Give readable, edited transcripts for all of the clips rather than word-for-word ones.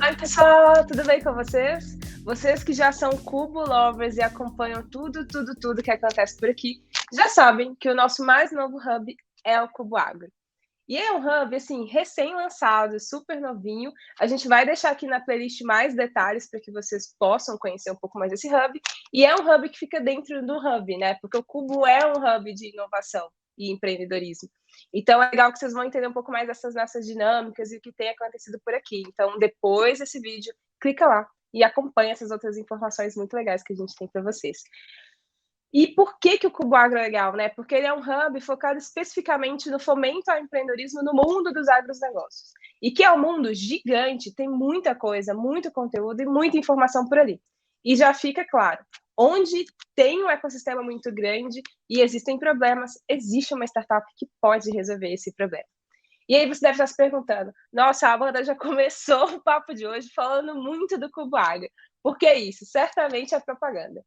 Oi, pessoal, tudo bem com vocês? Vocês que já são Cubo Lovers e acompanham tudo que acontece por aqui, já sabem que o nosso mais novo hub é o Cubo Agro. E é um hub, assim, recém-lançado, super novinho. A gente vai deixar aqui na playlist mais detalhes para que vocês possam conhecer um pouco mais desse hub. E é um hub que fica dentro do hub, né? Porque o Cubo é um hub de inovação e empreendedorismo. Então, é legal que vocês vão entender um pouco mais dessas nossas dinâmicas e o que tem acontecido por aqui. Então, depois desse vídeo, clica lá e acompanha essas outras informações muito legais que a gente tem para vocês. E por que o Cubo Agro é legal, né? Porque ele é um hub focado especificamente no fomento ao empreendedorismo no mundo dos agronegócios. E que é um mundo gigante, tem muita coisa, muito conteúdo e muita informação por ali. E já fica claro, onde tem um ecossistema muito grande e existem problemas, existe uma startup que pode resolver esse problema. E aí você deve estar se perguntando, nossa, a Amanda já começou o papo de hoje falando muito do Cubo Agro. Por que isso? Certamente é propaganda.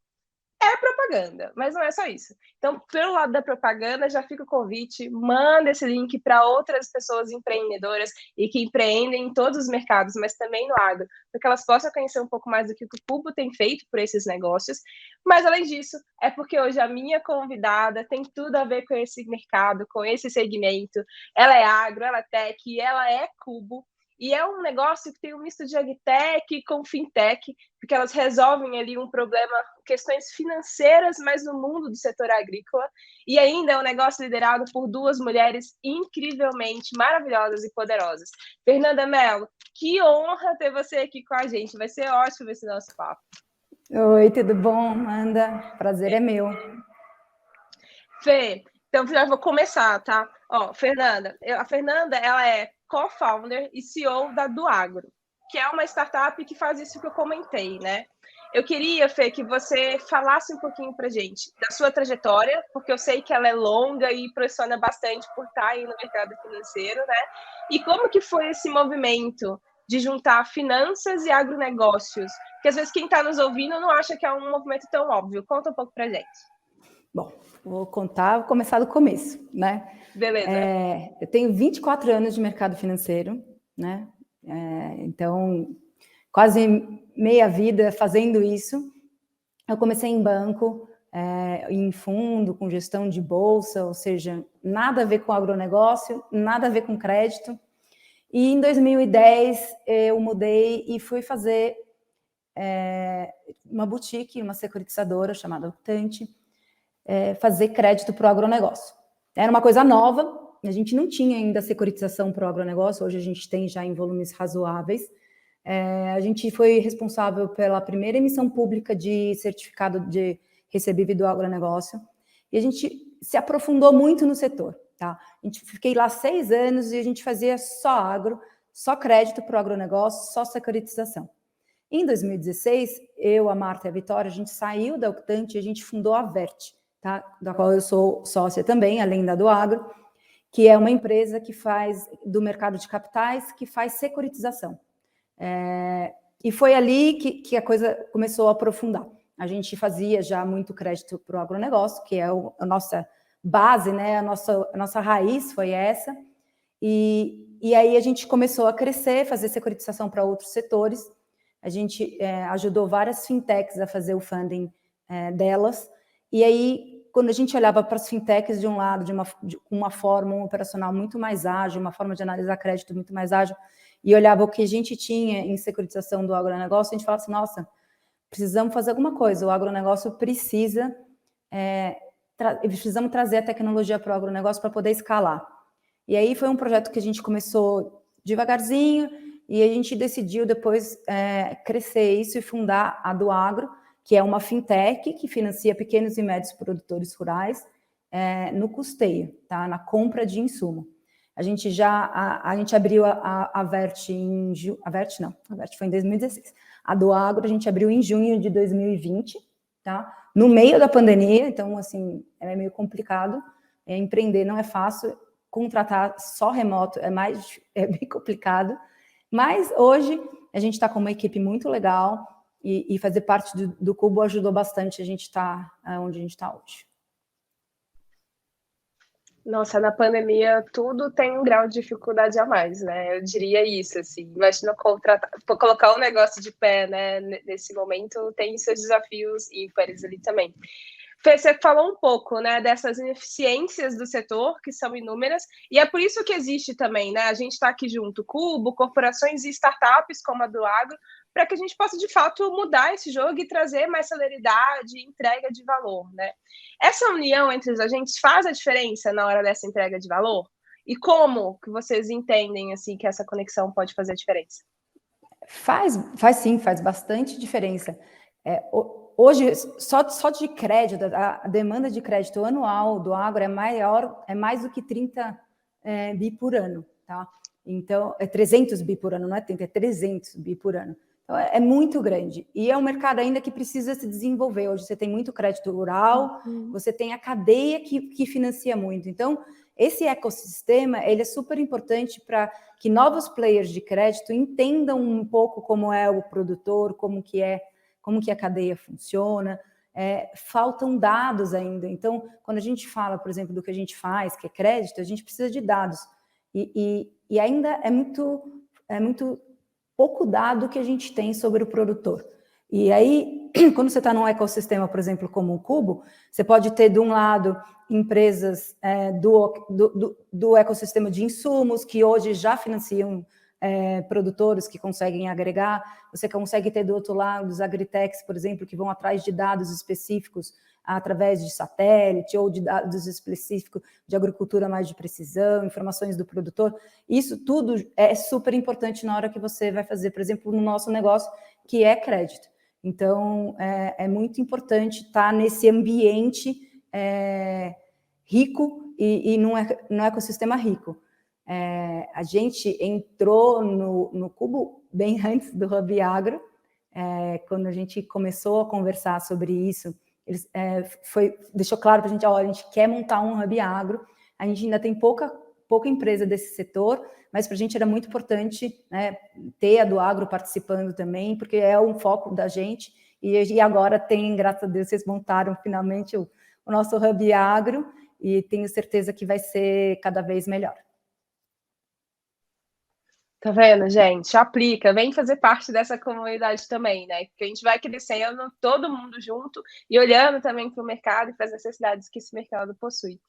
É propaganda, mas não é só isso. Então, pelo lado da propaganda, já fica o convite, manda esse link para outras pessoas empreendedoras e que empreendem em todos os mercados, mas também no agro, para que elas possam conhecer um pouco mais do que o Cubo tem feito por esses negócios. Mas, além disso, é porque hoje a minha convidada tem tudo a ver com esse mercado, com esse segmento. Ela é agro, ela é tech, ela é Cubo. E é um negócio que tem um misto de agtech com fintech, porque elas resolvem ali um problema, questões financeiras, mas no mundo do setor agrícola. E ainda é um negócio liderado por duas mulheres incrivelmente maravilhosas e poderosas. Fernanda Mello, que honra ter você aqui com a gente. Vai ser ótimo esse nosso papo. Oi, tudo bom, Amanda? Prazer é meu. Fê, então já vou começar, tá? Ó, Fernanda, a Fernanda, ela é co-founder e CEO da Duagro, que é uma startup que faz isso que eu comentei, né? Eu queria, Fê, que você falasse um pouquinho pra gente da sua trajetória, porque eu sei que ela é longa e impressiona bastante por estar aí no mercado financeiro, né? E como que foi esse movimento de juntar finanças e agronegócios? Porque às vezes quem está nos ouvindo não acha que é um movimento tão óbvio. Conta um pouco pra gente. Bom, vou começar do começo, né? Beleza. Eu tenho 24 anos de mercado financeiro, né? Então, quase meia vida fazendo isso. Eu comecei em banco, em fundo, com gestão de bolsa, ou seja, nada a ver com agronegócio, nada a ver com crédito. E em 2010 eu mudei e fui fazer uma boutique, uma securitizadora chamada Octante, fazer crédito para o agronegócio. Era uma coisa nova, a gente não tinha ainda securitização para o agronegócio, hoje a gente tem já em volumes razoáveis. A gente foi responsável pela primeira emissão pública de certificado de recebível do agronegócio, e a gente se aprofundou muito no setor. Tá? Fiquei lá 6 anos e a gente fazia só agro, só crédito para o agronegócio, só securitização. Em 2016, eu, a Marta e a Vitória, a gente saiu da Octante e a gente fundou a Vert, tá? Da qual eu sou sócia também, além da do Agro, que é uma empresa que faz, do mercado de capitais, que faz securitização. E foi ali que a coisa começou a aprofundar. A gente fazia já muito crédito para o agronegócio, que é a nossa base, né? A nossa raiz foi essa. E aí a gente começou a crescer, fazer securitização para outros setores. A gente ajudou várias fintechs a fazer o funding delas. E aí, quando a gente olhava para as fintechs de um lado, com uma forma operacional muito mais ágil, uma forma de analisar crédito muito mais ágil, e olhava o que a gente tinha em securitização do agronegócio, a gente falava assim, nossa, precisamos fazer alguma coisa, o agronegócio precisa, precisamos trazer a tecnologia para o agronegócio para poder escalar. E aí foi um projeto que a gente começou devagarzinho, e a gente decidiu depois crescer isso e fundar a do Agro, que é uma fintech que financia pequenos e médios produtores rurais no custeio, tá? Na compra de insumo. A gente abriu a Vert a Vert foi em 2016. A do Agro a gente abriu em junho de 2020, tá? No meio da pandemia, então assim, é meio complicado. Empreender não é fácil, contratar só remoto é bem complicado. Mas hoje a gente está com uma equipe muito legal e fazer parte do Cubo ajudou bastante a gente estar onde a gente está hoje. Nossa, na pandemia tudo tem um grau de dificuldade a mais, né? Eu diria isso, assim. Imagina colocar um negócio de pé, né? Nesse momento tem seus desafios ímpares ali também. Fê, você falou um pouco, né, dessas ineficiências do setor, que são inúmeras, e é por isso que existe também, né, a gente está aqui junto, Cubo, corporações e startups como a do Agro, para que a gente possa, de fato, mudar esse jogo e trazer mais celeridade e entrega de valor, né? Essa união entre os agentes faz a diferença na hora dessa entrega de valor? E como que vocês entendem, assim, que essa conexão pode fazer a diferença? Faz sim, faz bastante diferença. Hoje, só de crédito, a demanda de crédito anual do agro é mais do que 30 bi por ano, tá? Então, é 300 bi por ano, não é 30, é 300 bi por ano. Então, é muito grande. E é um mercado ainda que precisa se desenvolver. Hoje você tem muito crédito rural, você tem a cadeia que financia muito. Então, esse ecossistema, ele é super importante para que novos players de crédito entendam um pouco como é o produtor, como que a cadeia funciona. Faltam dados ainda. Então, quando a gente fala, por exemplo, do que a gente faz, que é crédito, a gente precisa de dados. E ainda é muito pouco dado que a gente tem sobre o produtor. E aí, quando você está num ecossistema, por exemplo, como o Cubo, você pode ter, de um lado, empresas do ecossistema de insumos, que hoje já financiam produtores que conseguem agregar. Você consegue ter, do outro lado, os agritechs, por exemplo, que vão atrás de dados específicos através de satélite ou de dados específicos de agricultura mais de precisão, informações do produtor. Isso tudo é super importante na hora que você vai fazer, por exemplo, no nosso negócio, que é crédito. Então, é muito importante estar nesse ambiente rico e num ecossistema rico. A gente entrou no Cubo bem antes do Hub Agro, quando a gente começou a conversar sobre isso, deixou claro para a gente, a gente quer montar um Hub Agro, a gente ainda tem pouca empresa desse setor, mas para a gente era muito importante, né, ter a do agro participando também, porque é um foco da gente, e agora graças a Deus, vocês montaram finalmente o nosso Hub Agro, e tenho certeza que vai ser cada vez melhor. Tá vendo, gente? Aplica, vem fazer parte dessa comunidade também, né? Porque a gente vai crescendo, todo mundo junto e olhando também para o mercado e para as necessidades que esse mercado possui.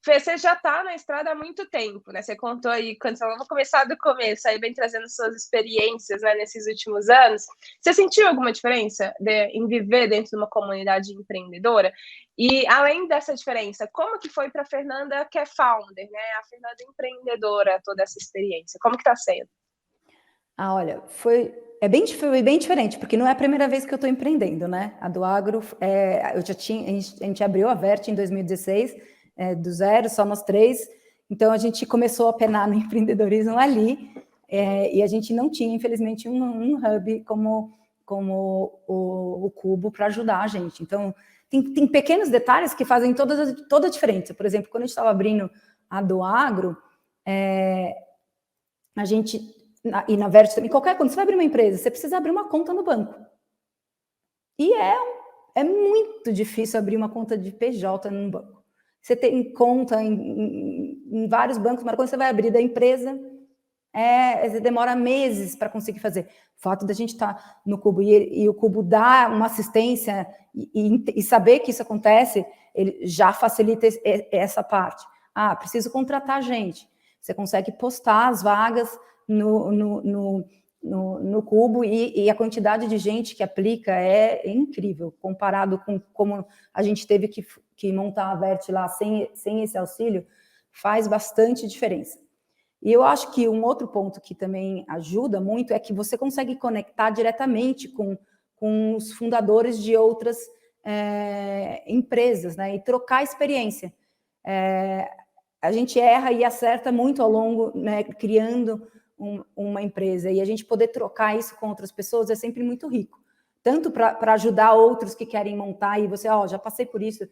Fê, você já está na estrada há muito tempo, né? Você contou aí, quando você vamos começar do começo, aí vem trazendo suas experiências, né, nesses últimos anos. Você sentiu alguma diferença em viver dentro de uma comunidade empreendedora? E além dessa diferença, como que foi para a Fernanda, que é founder, né? A Fernanda empreendedora, toda essa experiência. Como que está sendo? Olha, foi bem diferente, porque não é a primeira vez que eu estou empreendendo, né? A do agro, a gente abriu a Vert em 2016, do zero, só nós três. Então, a gente começou a penar no empreendedorismo ali, e a gente não tinha, infelizmente, um hub como o Cubo para ajudar a gente. Então, tem pequenos detalhes que fazem toda a diferença. Por exemplo, quando a gente estava abrindo a do agro, a gente... E na Vert também, quando você vai abrir uma empresa, você precisa abrir uma conta no banco. E é muito difícil abrir uma conta de PJ num banco. Você tem conta em vários bancos, mas quando você vai abrir da empresa, você demora meses para conseguir fazer. O fato da gente estar no Cubo e o Cubo dar uma assistência e saber que isso acontece, ele já facilita essa parte. Preciso contratar gente. Você consegue postar as vagas no Cubo e a quantidade de gente que aplica é incrível, comparado com como a gente teve que montar a Vert lá sem esse auxílio, faz bastante diferença. E eu acho que um outro ponto que também ajuda muito é que você consegue conectar diretamente com os fundadores de outras empresas, né, e trocar experiência. A gente erra e acerta muito ao longo, né, criando uma empresa, e a gente poder trocar isso com outras pessoas é sempre muito rico, tanto para ajudar outros que querem montar, e você, já passei por isso,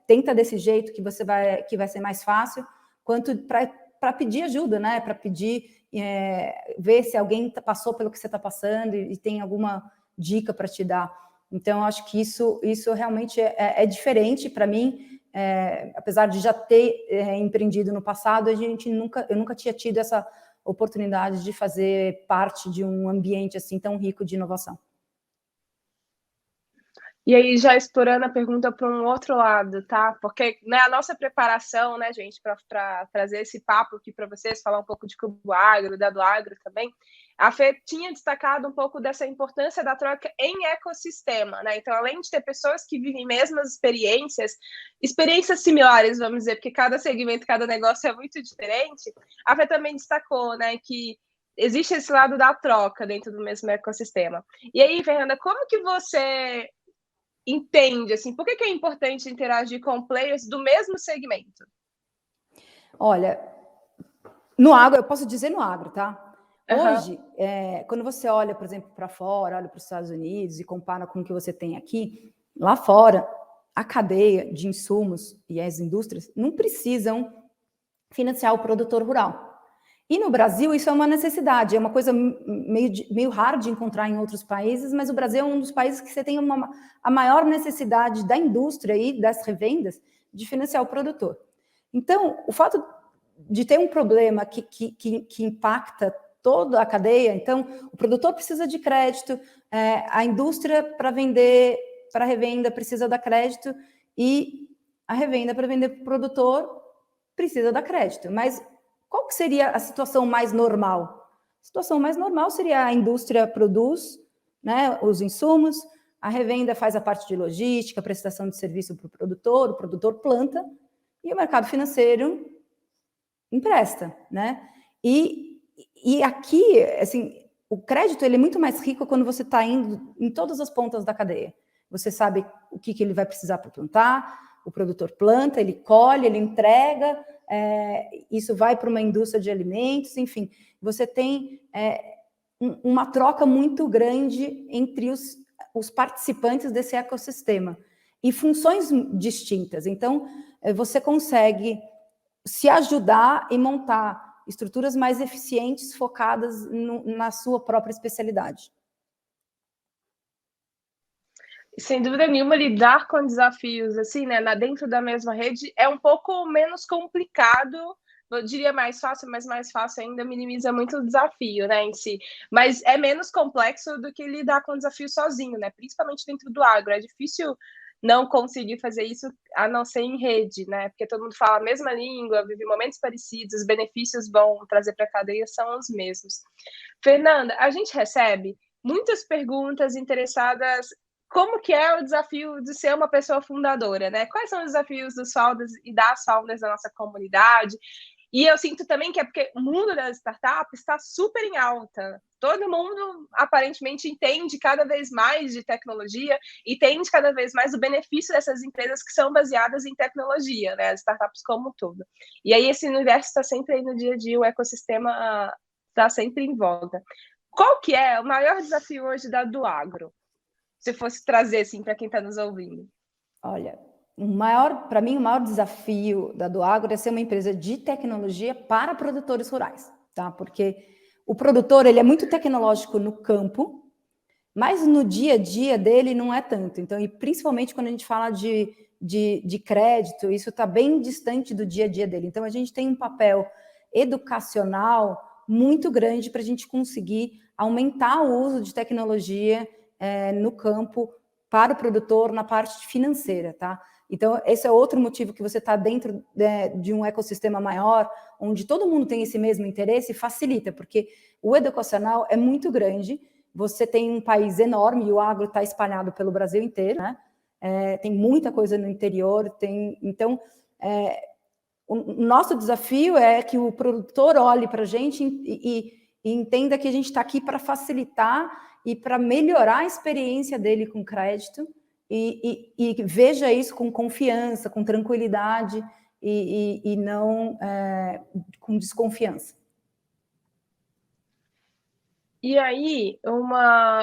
tenta desse jeito que vai ser mais fácil, quanto para pedir ajuda, né, para pedir, ver se alguém passou pelo que você está passando e tem alguma dica para te dar. Então, acho que isso realmente é diferente para mim, apesar de já ter empreendido no passado, eu nunca tinha tido essa oportunidade de fazer parte de um ambiente assim tão rico de inovação. E aí, já explorando a pergunta para um outro lado, tá? Porque a nossa preparação, né, gente, para trazer esse papo aqui para vocês, falar um pouco de Cubo Agro, da do Agro também, a Fê tinha destacado um pouco dessa importância da troca em ecossistema, né? Então, além de ter pessoas que vivem mesmas experiências similares, vamos dizer, porque cada segmento, cada negócio é muito diferente, a Fê também destacou, né, que existe esse lado da troca dentro do mesmo ecossistema. E aí, Fernanda, como que você entende, assim, por que é importante interagir com players do mesmo segmento? Olha, no agro, eu posso dizer no agro, tá? Hoje, Uhum. quando você olha, por exemplo, para fora, olha para os Estados Unidos e compara com o que você tem aqui, lá fora, a cadeia de insumos e as indústrias não precisam financiar o produtor rural. E no Brasil isso é uma necessidade, é uma coisa meio rara de encontrar em outros países, mas o Brasil é um dos países que você tem a maior necessidade da indústria e das revendas de financiar o produtor. Então, o fato de ter um problema que impacta toda a cadeia, então o produtor precisa de crédito, a indústria para vender, para revenda precisa dar crédito e a revenda para vender para o produtor precisa dar crédito, mas qual que seria a situação mais normal? A situação mais normal seria a indústria produz, né, os insumos, a revenda faz a parte de logística, prestação de serviço para o produtor planta, e o mercado financeiro empresta, né? E aqui, assim, o crédito ele é muito mais rico quando você está indo em todas as pontas da cadeia. Você sabe o que ele vai precisar para plantar, o produtor planta, ele colhe, ele entrega, isso vai para uma indústria de alimentos, enfim, você tem uma troca muito grande entre os participantes desse ecossistema e funções distintas. Então, você consegue se ajudar e montar estruturas mais eficientes focadas na sua própria especialidade. Sem dúvida nenhuma, lidar com desafios assim, né, dentro da mesma rede é um pouco menos complicado, eu diria mais fácil, mas mais fácil ainda minimiza muito o desafio, né, em si. Mas é menos complexo do que lidar com o desafio sozinho, né, principalmente dentro do agro. É difícil não conseguir fazer isso a não ser em rede, né, porque todo mundo fala a mesma língua, vive momentos parecidos, os benefícios vão trazer para a cadeia são os mesmos. Fernanda, a gente recebe muitas perguntas interessadas como que é o desafio de ser uma pessoa fundadora, né? Quais são os desafios dos founders e das founders da nossa comunidade? E eu sinto também que é porque o mundo das startups está super em alta. Todo mundo, aparentemente, entende cada vez mais de tecnologia e entende cada vez mais o benefício dessas empresas que são baseadas em tecnologia, né? As startups como um todo. E aí esse universo está sempre aí no dia a dia, o ecossistema está sempre em volta. Qual que é o maior desafio hoje do agro? Se fosse trazer assim para quem está nos ouvindo? Olha, para mim, o maior desafio da do agro é ser uma empresa de tecnologia para produtores rurais, tá? Porque o produtor ele é muito tecnológico no campo, mas no dia a dia dele não é tanto. Então, e principalmente quando a gente fala de crédito, isso está bem distante do dia a dia dele. Então, a gente tem um papel educacional muito grande para a gente conseguir aumentar o uso de tecnologia no campo para o produtor na parte financeira, tá? Então, esse é outro motivo que você está dentro de um ecossistema maior, onde todo mundo tem esse mesmo interesse, facilita, porque o educacional é muito grande, você tem um país enorme, e o agro está espalhado pelo Brasil inteiro, né? Tem muita coisa no interior, então, o nosso desafio é que o produtor olhe para a gente e entenda que a gente está aqui para facilitar e para melhorar a experiência dele com crédito e veja isso com confiança, com tranquilidade e não com desconfiança. E aí,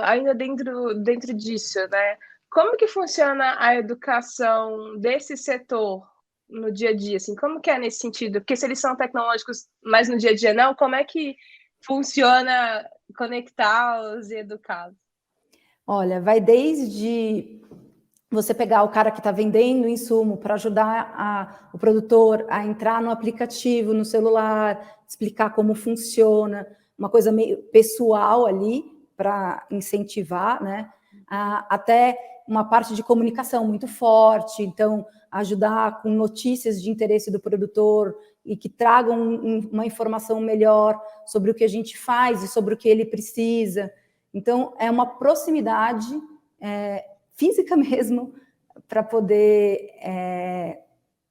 ainda dentro disso, né? Como que funciona a educação desse setor no dia a dia? Assim, como que é nesse sentido? Porque se eles são tecnológicos, mas no dia a dia não, como é que funciona conectá-los e educá-los? Olha, vai desde você pegar o cara que está vendendo o insumo para ajudar o produtor a entrar no aplicativo, no celular, explicar como funciona, uma coisa meio pessoal ali para incentivar, né? Até uma parte de comunicação muito forte, então ajudar com notícias de interesse do produtor e que tragam uma informação melhor sobre o que a gente faz e sobre o que ele precisa. Então, é uma proximidade física mesmo, para poder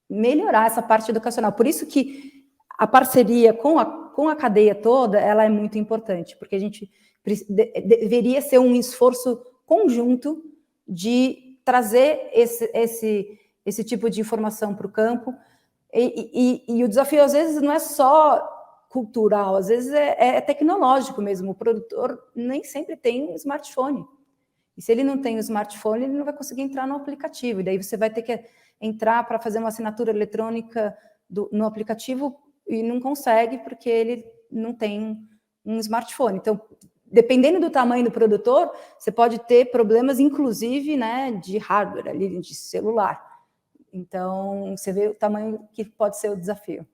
melhorar essa parte educacional. Por isso que a parceria com a cadeia toda, ela é muito importante, porque a gente deveria ser um esforço conjunto de trazer esse tipo de informação para o campo, e o desafio, às vezes, não é só cultural, às vezes é tecnológico mesmo. O produtor nem sempre tem um smartphone. E se ele não tem o smartphone, ele não vai conseguir entrar no aplicativo. E daí você vai ter que entrar para fazer uma assinatura eletrônica no aplicativo e não consegue porque ele não tem um smartphone. Então, dependendo do tamanho do produtor, você pode ter problemas, inclusive, né, de hardware, ali, de celular. Então, você vê o tamanho que pode ser o desafio.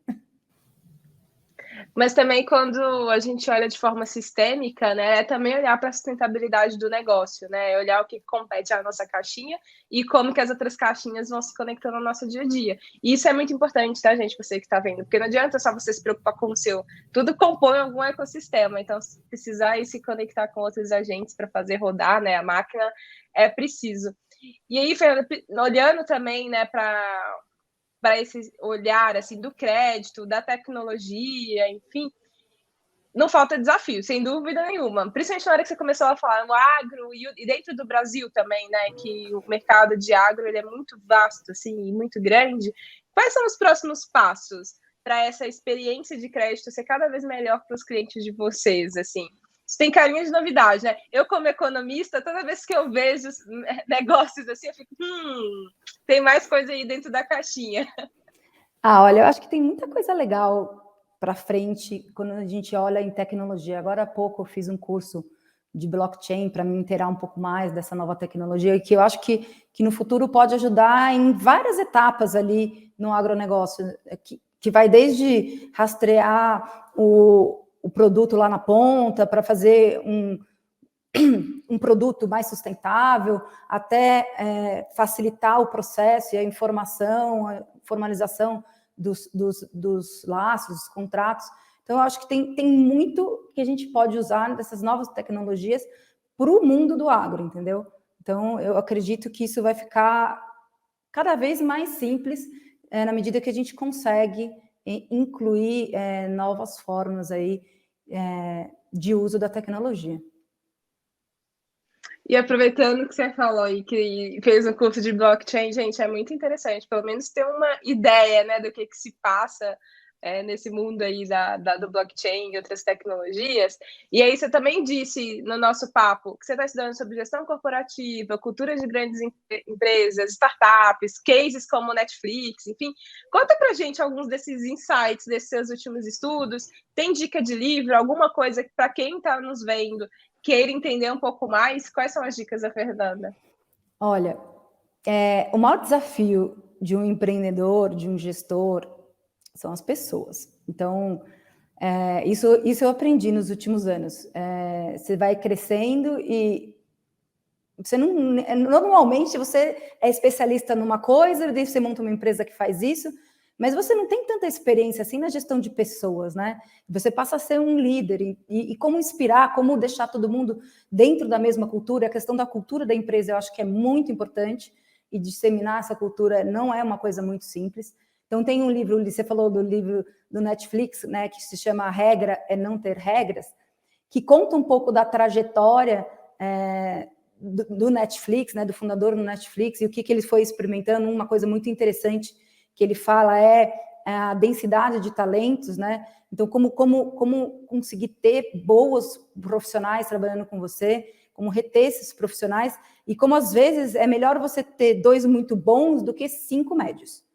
Mas também quando a gente olha de forma sistêmica, né, é também olhar para a sustentabilidade do negócio, né, olhar o que compete à nossa caixinha e como que as outras caixinhas vão se conectando no nosso dia a dia. E isso é muito importante, tá, gente, você que está vendo, porque não adianta só você se preocupar com o seu, tudo compõe algum ecossistema, então se precisar ir se conectar com outros agentes para fazer rodar, né, a máquina, é preciso. E aí, Fernanda, olhando também, né, para esse olhar assim do crédito, da tecnologia, enfim, não falta desafio, sem dúvida nenhuma. Principalmente na hora que você começou a falar no agro e dentro do Brasil também, né? Que o mercado de agro ele é muito vasto, assim, muito grande. Quais são os próximos passos para essa experiência de crédito ser cada vez melhor para os clientes de vocês, assim? Isso tem carinha de novidade, né? Eu, como economista, toda vez que eu vejo negócios assim, eu fico, tem mais coisa aí dentro da caixinha. Olha, eu acho que tem muita coisa legal para frente quando a gente olha em tecnologia. Agora há pouco eu fiz um curso de blockchain para me inteirar um pouco mais dessa nova tecnologia, e que eu acho que no futuro pode ajudar em várias etapas ali no agronegócio, que vai desde rastrear o produto lá na ponta para fazer um produto mais sustentável, até facilitar o processo e a informação, a formalização dos laços, dos contratos. Então, eu acho que tem muito que a gente pode usar dessas novas tecnologias para o mundo do agro, entendeu? Então, eu acredito que isso vai ficar cada vez mais simples na medida que a gente consegue incluir novas formas aí de uso da tecnologia. E aproveitando que você falou e que fez um curso de blockchain, gente, é muito interessante, pelo menos ter uma ideia, né, do que se passa nesse mundo aí do blockchain e outras tecnologias. E aí você também disse no nosso papo que você está estudando sobre gestão corporativa, cultura de grandes empresas, startups, cases como Netflix, enfim. Conta pra gente alguns desses insights desses seus últimos estudos. Tem dica de livro, alguma coisa para quem está nos vendo queira entender um pouco mais? Quais são as dicas da Fernanda? Olha, o maior desafio de um empreendedor, de um gestor, são as pessoas. Então, isso eu aprendi nos últimos anos. Você vai crescendo e você não, normalmente você é especialista numa coisa, daí você monta uma empresa que faz isso, mas você não tem tanta experiência assim na gestão de pessoas, né? Você passa a ser um líder e como inspirar, como deixar todo mundo dentro da mesma cultura. A questão da cultura da empresa eu acho que é muito importante, e disseminar essa cultura não é uma coisa muito simples. Então tem um livro, você falou do livro do Netflix, né, que se chama A Regra é Não Ter Regras, que conta um pouco da trajetória do Netflix, né, do fundador do Netflix, e o que ele foi experimentando. Uma coisa muito interessante que ele fala é a densidade de talentos, né? Então, como conseguir ter bons profissionais trabalhando com você, como reter esses profissionais, e como às vezes é melhor você ter 2 muito bons do que 5 médios.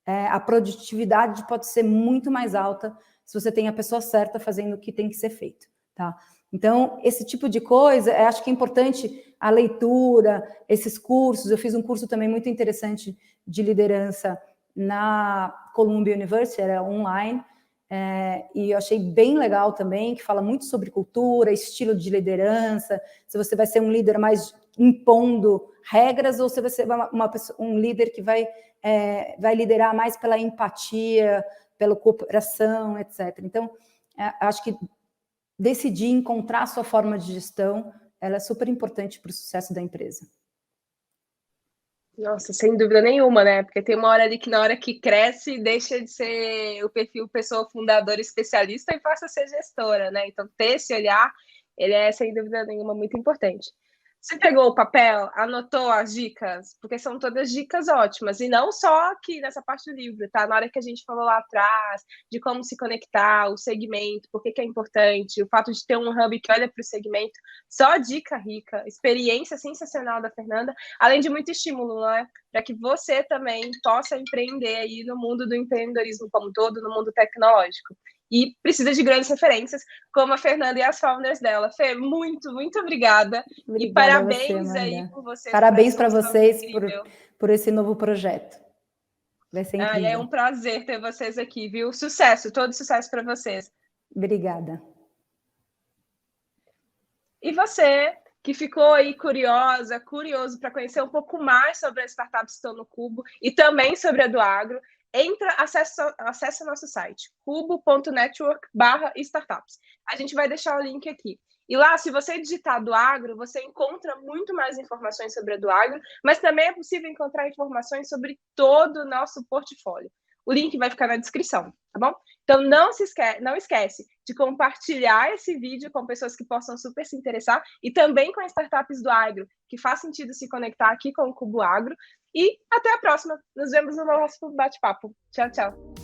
A produtividade pode ser muito mais alta se você tem a pessoa certa fazendo o que tem que ser feito, tá? Então, esse tipo de coisa, acho que é importante a leitura, esses cursos. Eu fiz um curso também muito interessante de liderança na Columbia University, era online, e eu achei bem legal também, que fala muito sobre cultura, estilo de liderança, se você vai ser um líder mais impondo regras ou se você vai ser um líder que vai liderar mais pela empatia, pela cooperação, etc. Então, acho que decidir encontrar a sua forma de gestão, ela é super importante para o sucesso da empresa. Nossa, sem dúvida nenhuma, né? Porque tem uma hora ali que na hora que cresce, deixa de ser o perfil pessoa fundadora especialista e passa a ser gestora, né? Então, ter esse olhar, ele é, sem dúvida nenhuma, muito importante. Você pegou o papel, anotou as dicas? Porque são todas dicas ótimas. E não só aqui nessa parte do livro, tá? Na hora que a gente falou lá atrás, de como se conectar, o segmento, por que é importante, o fato de ter um hub que olha para o segmento, só dica rica, experiência sensacional da Fernanda, além de muito estímulo, né? Para que você também possa empreender aí no mundo do empreendedorismo como um todo, no mundo tecnológico. E precisa de grandes referências, como a Fernanda e as founders dela. Fê, muito, muito obrigada. E parabéns você, aí por vocês. Parabéns para vocês por esse novo projeto. Vai ser incrível. É um prazer ter vocês aqui, viu? Sucesso, todo sucesso para vocês. Obrigada. E você que ficou aí curioso para conhecer um pouco mais sobre as startups que estão no Cubo e também sobre a do Agro, acesse o nosso site, cubo.network/startups. A gente vai deixar o link aqui. E lá, se você digitar do Agro, você encontra muito mais informações sobre a do Agro, mas também é possível encontrar informações sobre todo o nosso portfólio. O link vai ficar na descrição, tá bom? Então, não esquece de compartilhar esse vídeo com pessoas que possam super se interessar e também com as startups do Agro, que faz sentido se conectar aqui com o Cubo Agro. E até a próxima. Nos vemos no nosso bate-papo. Tchau, tchau.